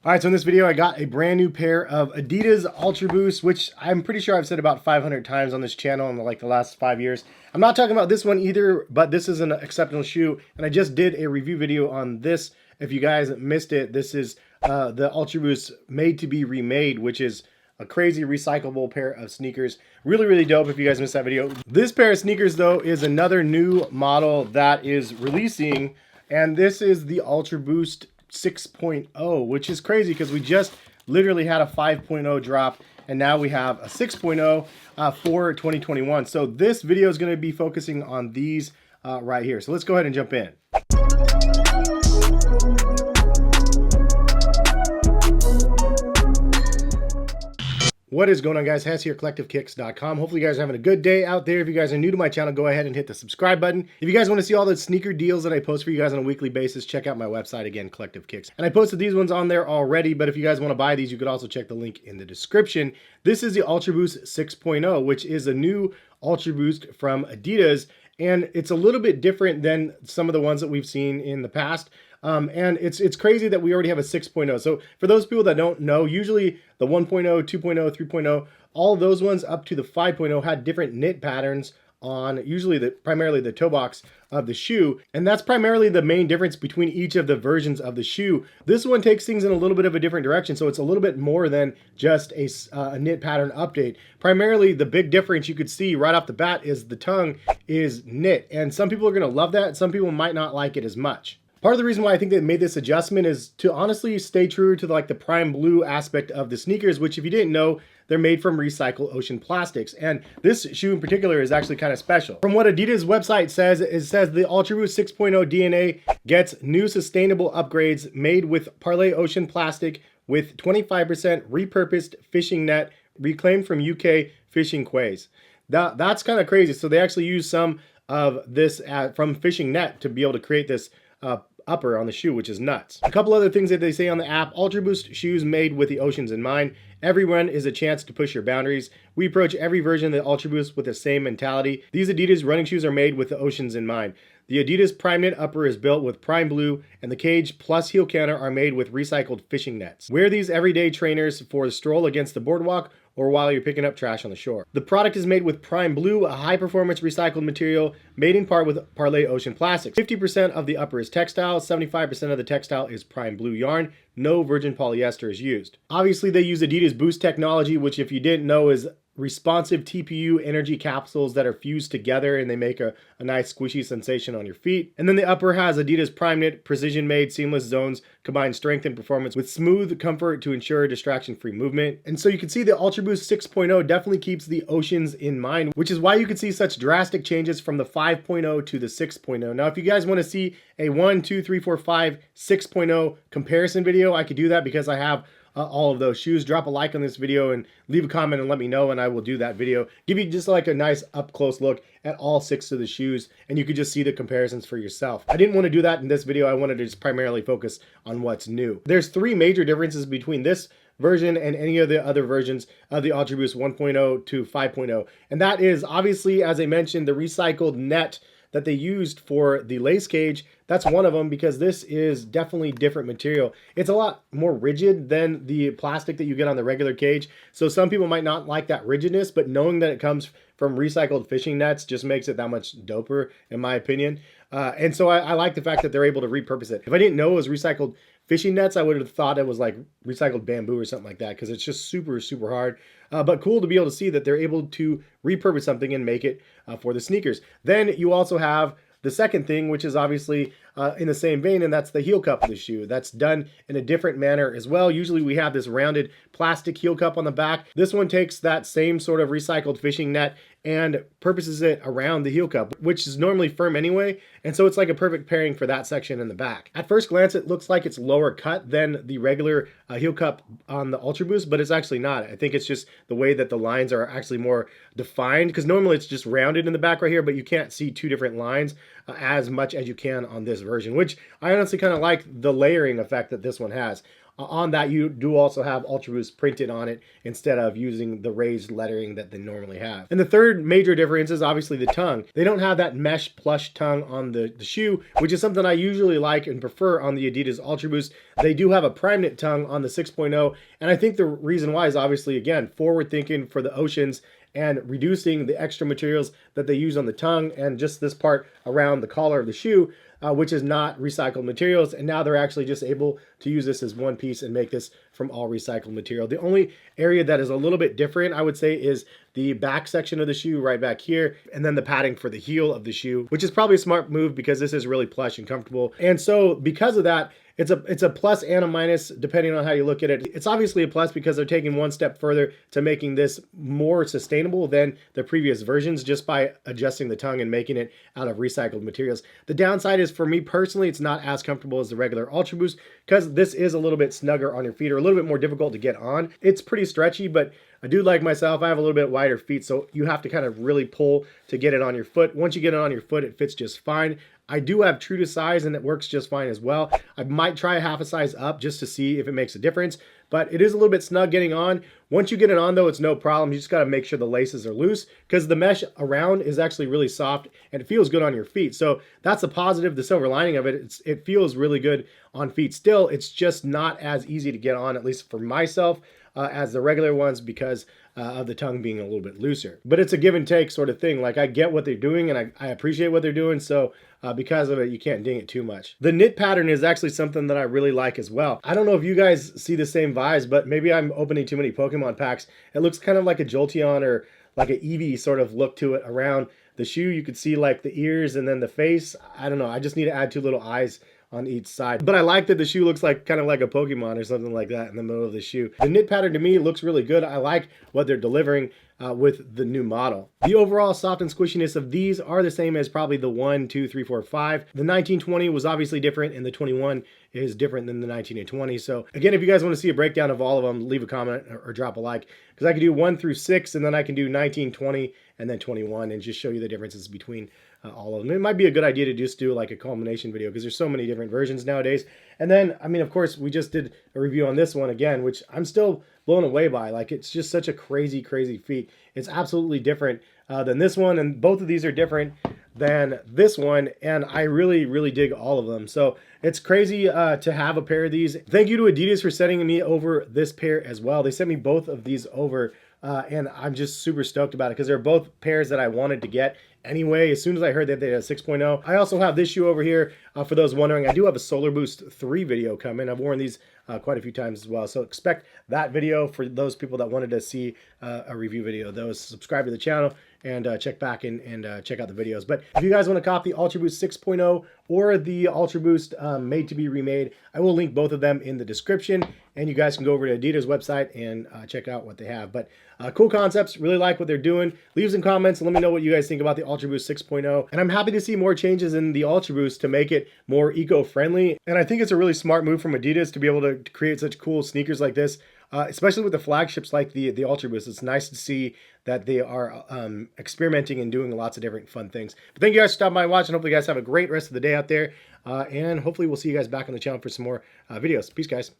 All right, so in this video, I got a brand new pair of Adidas ULTRABOOST, which I'm pretty sure I've said about 500 times on this channel in like the last 5 years. I'm not talking about this one either, but this is an exceptional shoe, and I just did a review video on this. If you guys missed it, this is the ULTRABOOST made to be remade, which is a crazy recyclable pair of sneakers. Really, really dope if you guys missed that video. This pair of sneakers, though, is another new model that is releasing, and this is the ULTRABOOST 6.0, which is crazy because we just literally had a 5.0 drop and now we have a 6.0 for 2021. So this video is going to be focusing on these right here. So let's go ahead and jump in. What is going on, guys? Hes here, collectivekicks.com. Hopefully you guys are having a good day out there. If you guys are new to my channel, go ahead and hit the subscribe button. If you guys want to see all the sneaker deals that I post for you guys on a weekly basis, check out my website again, Collective Kicks. And I posted these ones on there already, but if you guys want to buy these, you could also check the link in the description. This is the ULTRABOOST 6.0, which is a new ULTRABOOST from Adidas, and it's a little bit different than some of the ones that we've seen in the past. And it's crazy that we already have a 6.0. So for those people that don't know, usually the 1.0, 2.0, 3.0, all of those ones up to the 5.0 had different knit patterns on usually primarily the toe box of the shoe. And that's primarily the main difference between each of the versions of the shoe. This one takes things in a little bit of a different direction. So it's a little bit more than just a knit pattern update. Primarily the big difference you could see right off the bat is the tongue is knit. And some people are going to love that. Some people might not like it as much. Part of the reason why I think they made this adjustment is to honestly stay true to like the Primeblue aspect of the sneakers, which if you didn't know, they're made from recycled ocean plastics. And this shoe in particular is actually kind of special. From what Adidas website says, it says the ULTRABOOST 6.0 DNA gets new sustainable upgrades made with Parley Ocean Plastic with 25% repurposed fishing net reclaimed from UK fishing quays. That's kind of crazy. So they actually use some of this from fishing net to be able to create this upper on the shoe, which is nuts. A couple other things that they say on the app: ULTRABOOST shoes made with the oceans in mind. Every run is a chance to push your boundaries. We approach every version of the ULTRABOOST with the same mentality. These Adidas running shoes are made with the oceans in mind. The Adidas PRIMEKNIT upper is built with Primeblue, and the cage plus heel counter are made with recycled fishing nets. Wear these everyday trainers for a stroll against the boardwalk or while you're picking up trash on the shore. The product is made with Primeblue, a high-performance recycled material made in part with Parley Ocean Plastic. 50% of the upper is textile, 75% of the textile is Primeblue yarn. No virgin polyester is used. Obviously, they use Adidas Boost technology, which if you didn't know is responsive TPU energy capsules that are fused together, and they make a nice squishy sensation on your feet. And then the upper has Adidas PRIMEKNIT precision made seamless zones, combine strength and performance with smooth comfort to ensure distraction-free movement. And so you can see the ULTRABOOST 6.0 definitely keeps the oceans in mind, which is why you can see such drastic changes from the 5.0 to the 6.0. Now, if you guys want to see a 1, 2, 3, 4, 5, 6.0 comparison video, I could do that because I have all of those shoes. Drop a like on this video and leave a comment and let me know, and I will do that video. Give you just like a nice up close look at all 6 of the shoes, and you could just see the comparisons for yourself. I didn't want to do that in this video. I wanted to just primarily focus on what's new. There's 3 major differences between this version and any of the other versions of the ULTRABOOST 1.0 to 5.0. And that is obviously, as I mentioned, the recycled net that they used for the lace cage. That's one of them, because this is definitely different material. It's a lot more rigid than the plastic that you get on the regular cage. So some people might not like that rigidness, but knowing that it comes from recycled fishing nets just makes it that much doper, in my opinion. And so I like the fact that they're able to repurpose it. If I didn't know it was recycled fishing nets, I would have thought it was like recycled bamboo or something like that, because it's just super, super hard. But cool to be able to see that they're able to repurpose something and make it for the sneakers. Then you also have the second thing, which is obviously in the same vein, and that's the heel cup of the shoe. That's done in a different manner as well. Usually we have this rounded plastic heel cup on the back. This one takes that same sort of recycled fishing net and purposes it around the heel cup, which is normally firm anyway, and so it's like a perfect pairing for that section in the back. At first glance, it looks like it's lower cut than the regular heel cup on the ULTRABOOST, but it's actually not. I think it's just the way that the lines are actually more defined, because normally it's just rounded in the back right here, but you can't see 2 different lines as much as you can on this version, which I honestly kind of like the layering effect that this one has. on that, you do also have Ultraboost printed on it instead of using the raised lettering that they normally have. And the third major difference is obviously the tongue. They don't have that mesh plush tongue on the shoe, which is something I usually like and prefer on the Adidas Ultraboost. They do have a PRIMEKNIT tongue on the 6.0, and I think the reason why is obviously, again, forward thinking for the oceans and reducing the extra materials that they use on the tongue and just this part around the collar of the shoe, which is not recycled materials. And now they're actually just able to use this as one piece and make this from all recycled material. The only area that is a little bit different, I would say, is the back section of the shoe right back here, and then the padding for the heel of the shoe, which is probably a smart move because this is really plush and comfortable. And so because of that, it's a plus and a minus depending on how you look at it. It's obviously a plus because they're taking one step further to making this more sustainable than the previous versions just by adjusting the tongue and making it out of recycled materials. The downside is, for me personally, it's not as comfortable as the regular Ultraboost because this is a little bit snugger on your feet, or a little bit more difficult to get on. It's pretty stretchy, but I do like myself, I have a little bit wider feet, so you have to kind of really pull to get it on your foot. Once you get it on your foot, it fits just fine. I do have true to size and it works just fine as well. I might try half a size up just to see if it makes a difference, but it is a little bit snug getting on. Once you get it on though, it's no problem. You just got to make sure the laces are loose because the mesh around is actually really soft and it feels good on your feet. So that's a positive, the silver lining of it. It feels really good on feet still. It's just not as easy to get on, at least for myself, as the regular ones because of the tongue being a little bit looser. But it's a give and take sort of thing. Like, I get what they're doing and I appreciate what they're doing. So because of it, you can't ding it too much. The knit pattern is actually something that I really like as well. I don't know if you guys see the same vibes, but maybe I'm opening too many Pokemon packs. It looks kind of like a Jolteon or like an Eevee sort of look to it around the shoe. You could see like the ears and then the face. I don't know. I just need to add two little eyes on each side. But I like that the shoe looks like kind of like a Pokemon or something like that in the middle of the shoe. The knit pattern to me looks really good. I like what they're delivering with the new model. The overall soft and squishiness of these are the same as probably the 1, 2, 3, 4, 5. The 1920 was obviously different and the 21 is different than the 19 and 20. So again, if you guys want to see a breakdown of all of them, leave a comment or drop a like, because I can do 1 through 6 and then I can do 19, 20, and then 21 and just show you the differences between all of them. It might be a good idea to just do like a culmination video because there's so many different versions nowadays. And then, I mean, of course, we just did a review on this one again, which I'm still blown away by. Like, it's just such a crazy, crazy feat. It's absolutely different than this one, and both of these are different than this one, and I really, really dig all of them. So it's crazy to have a pair of these. Thank you to Adidas for sending me over this pair as well. They sent me both of these over, and I'm just super stoked about it because they're both pairs that I wanted to get anyway. As soon as I heard that they had a 6.0, I also have this shoe over here. For those wondering, I do have a Solar Boost 3 video coming. I've worn these quite a few times as well. So expect that video for those people that wanted to see a review video of those. Subscribe to the channel and check back and check out the videos. But if you guys want to copy the Ultraboost 6.0 or the Ultraboost made to be remade, I will link both of them in the description. And you guys can go over to Adidas website and check out what they have. But cool concepts, really like what they're doing. Leave some comments and let me know what you guys think about the Ultraboost 6.0. And I'm happy to see more changes in the Ultraboost to make it more eco-friendly. And I think it's a really smart move from Adidas to be able to create such cool sneakers like this, especially with the flagships like the Ultraboost. It's nice to see that they are experimenting and doing lots of different fun things. But thank you guys for stopping by and watching. Hopefully you guys have a great rest of the day out there. And hopefully we'll see you guys back on the channel for some more videos. Peace, guys.